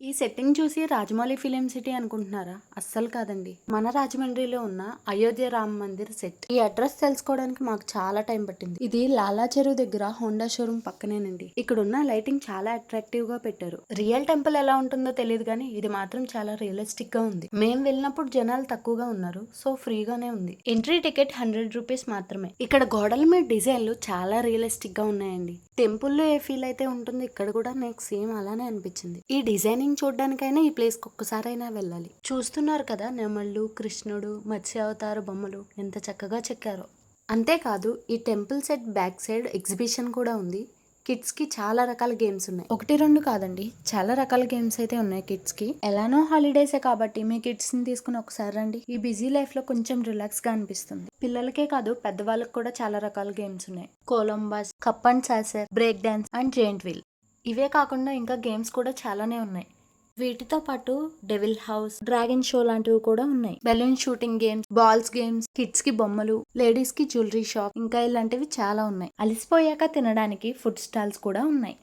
ఈ సెట్టింగ్ చూసి Rajamouli film city అనుకుంటున్నారా? అస్సలు కాదండి. మన రాజమండ్రిలో ఉన్న అయోధ్య రామ్ మందిర్ సెట్. ఈ అడ్రస్ తెలుసుకోవడానికి మాకు చాలా టైం పట్టింది. ఇది లాలా చెరువు దగ్గర హోండా షోరూమ్ పక్కనేనండి. ఇక్కడ ఉన్న లైటింగ్ చాలా అట్రాక్టివ్ గా పెట్టారు. రియల్ టెంపుల్ ఎలా ఉంటుందో తెలియదు కానీ ఇది మాత్రం చాలా రియలిస్టిక్ గా ఉంది. మేము వెళ్ళినప్పుడు జనాలు తక్కువగా ఉన్నారు, సో ఫ్రీగానే ఉంది. ఎంట్రీ టికెట్ 100 రూపీస్ మాత్రమే. ఇక్కడ గోడల మీద డిజైన్లు చాలా రియలిస్టిక్ గా ఉన్నాయండి. టెంపుల్లో ఏ ఫీల్ అయితే ఉంటుందో ఇక్కడ కూడా నాకు సేమ్ అలానే అనిపించింది. ఈ డిజైనింగ్ చూడడానికైనా ఈ ప్లేస్ కి ఒక్కసారైనా వెళ్ళాలి. చూస్తున్నారు కదా, నెమళ్ళు, కృష్ణుడు, మత్స్యావతార బొమ్మలు ఎంత చక్కగా చెక్కారో. అంతేకాదు ఈ temple set back side exhibition కూడా ఉంది. కిడ్స్ కి చాలా రకాల గేమ్స్ ఉన్నాయి. ఒకటి రెండు కాదండి, చాలా రకాల గేమ్స్ అయితే ఉన్నాయి కిడ్స్ కి. ఎలానో హాలిడేసే కాబట్టి మీ కిడ్స్ ని తీసుకుని ఒకసారి రండి. ఈ బిజీ లైఫ్ లో కొంచెం రిలాక్స్ గా అనిపిస్తుంది. పిల్లలకే కాదు పెద్దవాళ్ళకి కూడా చాలా రకాల గేమ్స్ ఉన్నాయి. Columbus, cup and saucer, break dance and giant wheel. ఇవే కాకుండా ఇంకా గేమ్స్ కూడా చాలానే ఉన్నాయి. వీటితో పాటు డెవిల్ హౌస్, డ్రాగన్ షో లాంటివి కూడా ఉన్నాయి. Balloon shooting games, balls games, kids కి బొమ్మలు, లేడీస్ కి జ్యువెలరీ షాప్, ఇంకా ఇలాంటివి చాలా ఉన్నాయి. అలసిపోయాక తినడానికి ఫుడ్ స్టాల్స్ కూడా ఉన్నాయి.